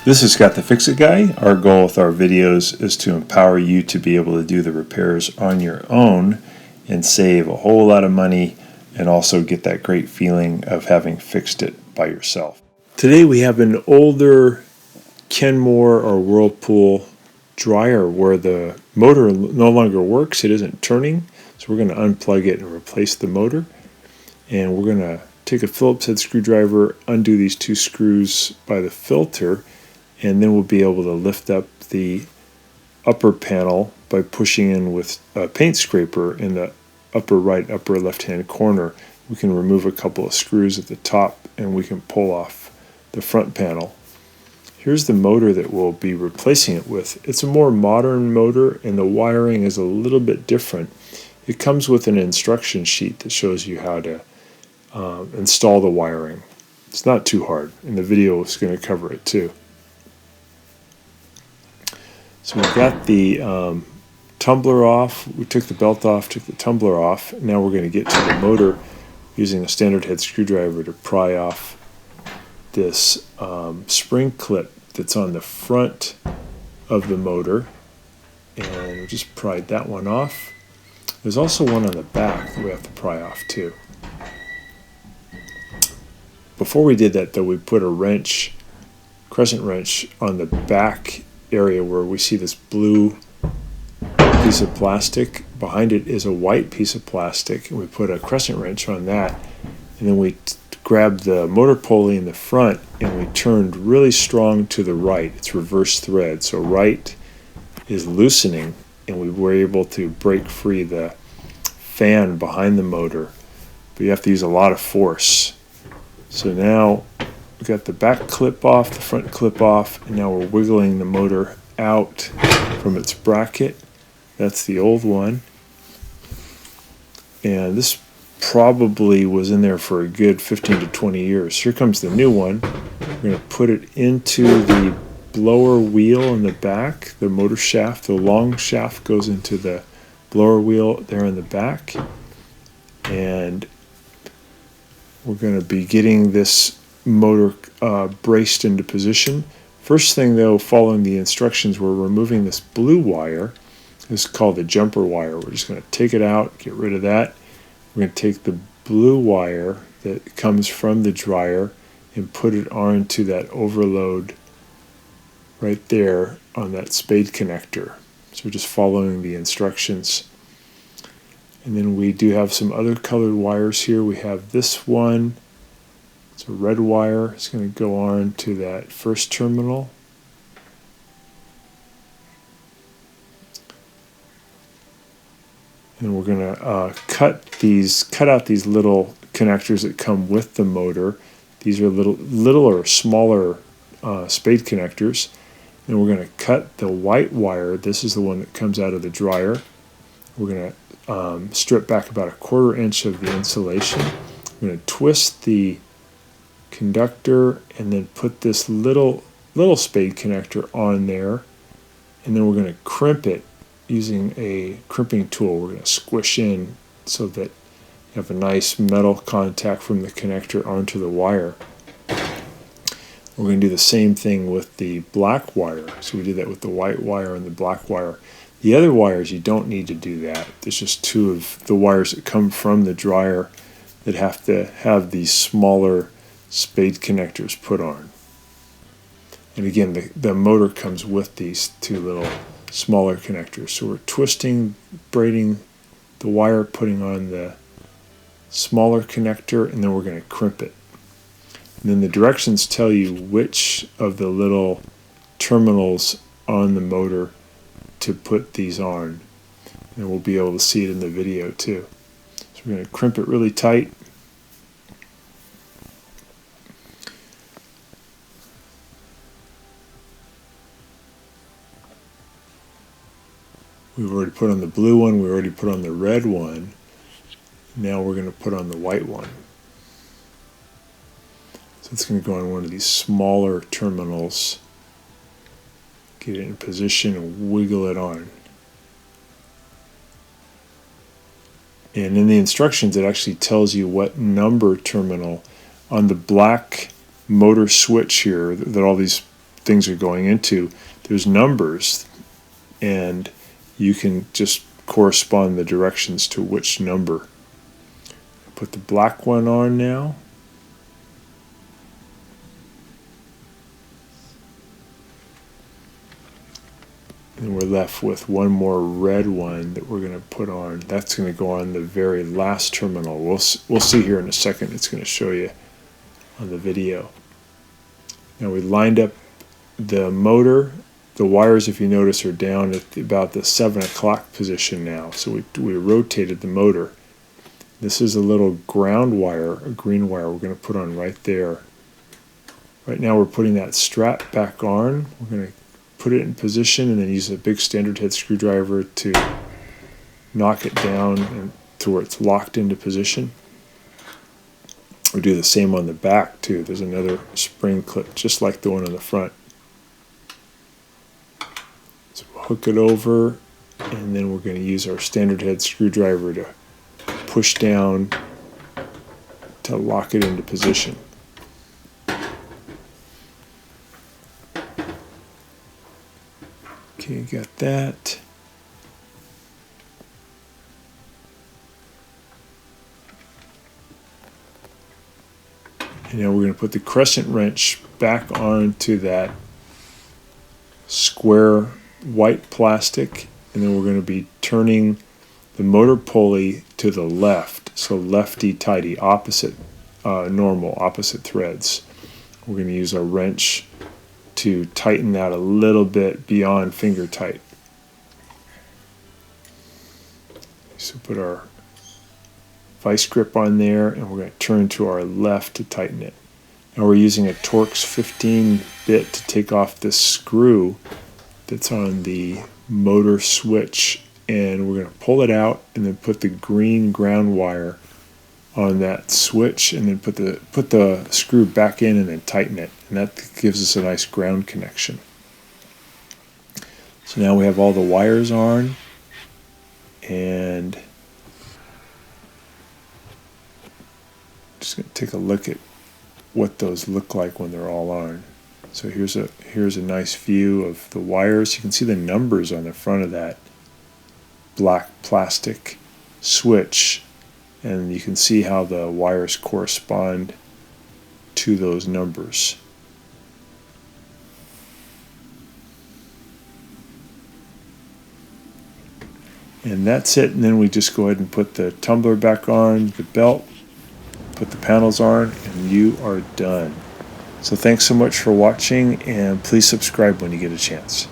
This is Scott the Fix-It Guy. Our goal with our videos is to empower you to be able to do the repairs on your own and save a whole lot of money and also get that great feeling of having fixed it by yourself. Today we have an older Kenmore or Whirlpool dryer where the motor no longer works. It isn't turning, so we're going to unplug it and replace the motor. And we're going to take a Phillips head screwdriver, undo these two screws by the filter, and then we'll be able to lift up the upper panel by pushing in with a paint scraper in the upper right, upper left hand corner. We can remove a couple of screws at the top and we can pull off the front panel. Here's the motor that we'll be replacing it with. It's a more modern motor and the wiring is a little bit different. It comes with an instruction sheet that shows you how to install the wiring. It's not too hard, and the video is going to cover it too. So we've got the tumbler off, we took the belt off, took the tumbler off. Now we're going to get to the motor using a standard head screwdriver to pry off this spring clip that's on the front of the motor. And we just pried that one off. There's also one on the back that we have to pry off too. Before we did that though, we put a wrench, crescent wrench, on the back area where we see this blue piece of plastic. Behind it is a white piece of plastic, and we put a crescent wrench on that, and then we grabbed the motor pulley in the front and we turned really strong to the right. It's reverse thread, so right is loosening, and we were able to break free the fan behind the motor, but you have to use a lot of force. So now we got the back clip off, the front clip off, and now we're wiggling the motor out from its bracket. That's the old one. And this probably was in there for a good 15 to 20 years. Here comes the new one. We're going to put it into the blower wheel in the back, the motor shaft. The long shaft goes into the blower wheel there in the back. And we're going to be getting this motor braced into position. First thing though, following the instructions, we're removing this blue wire. This is called the jumper wire. We're just going to take it out, get rid of that. We're going to take the blue wire that comes from the dryer and put it onto that overload right there on that spade connector. So we're just following the instructions. And then we do have some other colored wires here. We have this one. It's a red wire. It's going to go on to that first terminal. And we're going to cut out these little connectors that come with the motor. These are little or smaller spade connectors. And we're going to cut the white wire. This is the one that comes out of the dryer. We're going to strip back about 1/4 inch of the insulation. We're going to twist the conductor and then put this little spade connector on there, and then we're going to crimp it using a crimping tool. We're going to squish in so that you have a nice metal contact from the connector onto the wire. We're going to do the same thing with the black wire. So we did that with the white wire and the black wire. The other wires, you don't need to do that. There's just two of the wires that come from the dryer that have to have these smaller spade connectors put on. And again, the motor comes with these two little smaller connectors. So we're twisting, braiding the wire, putting on the smaller connector, and then we're going to crimp it. And then the directions tell you which of the little terminals on the motor to put these on. And we'll be able to see it in the video too. So we're going to crimp it really tight. We've already put on the blue one, we already put on the red one. Now we're going to put on the white one. So it's going to go on one of these smaller terminals. Get it in position and wiggle it on. And in the instructions it actually tells you what number terminal on the black motor switch here that all these things are going into, there's numbers, and you can just correspond the directions to which number. Put the black one on now. And we're left with one more red one that we're going to put on. That's going to go on the very last terminal. We'll see here in a second. It's going to show you on the video. Now we lined up the motor. The wires, if you notice, are down at about the 7 o'clock position now. So we rotated the motor. This is a little ground wire, a green wire we're going to put on right there. Right now we're putting that strap back on. We're going to put it in position and then use a big standard head screwdriver to knock it down and to where it's locked into position. We do the same on the back too. There's another spring clip just like the one on the front. So we'll hook it over, and then we're going to use our standard head screwdriver to push down to lock it into position. Okay, got that. And now we're going to put the crescent wrench back onto that square white plastic, and then we're going to be turning the motor pulley to the left, so lefty-tighty, opposite normal, opposite threads. We're going to use our wrench to tighten that a little bit beyond finger tight. So put our vice grip on there, and we're going to turn to our left to tighten it. Now we're using a Torx 15 bit to take off this screw that's on the motor switch, and we're going to pull it out and then put the green ground wire on that switch, and then put the screw back in and then tighten it, and that gives us a nice ground connection. So now we have all the wires on, and just going to take a look at what those look like when they're all on. So here's a nice view of the wires. You can see the numbers on the front of that black plastic switch, and you can see how the wires correspond to those numbers. And that's it, and then we just go ahead and put the tumbler back on, the belt, put the panels on, and you are done. So thanks so much for watching, and please subscribe when you get a chance.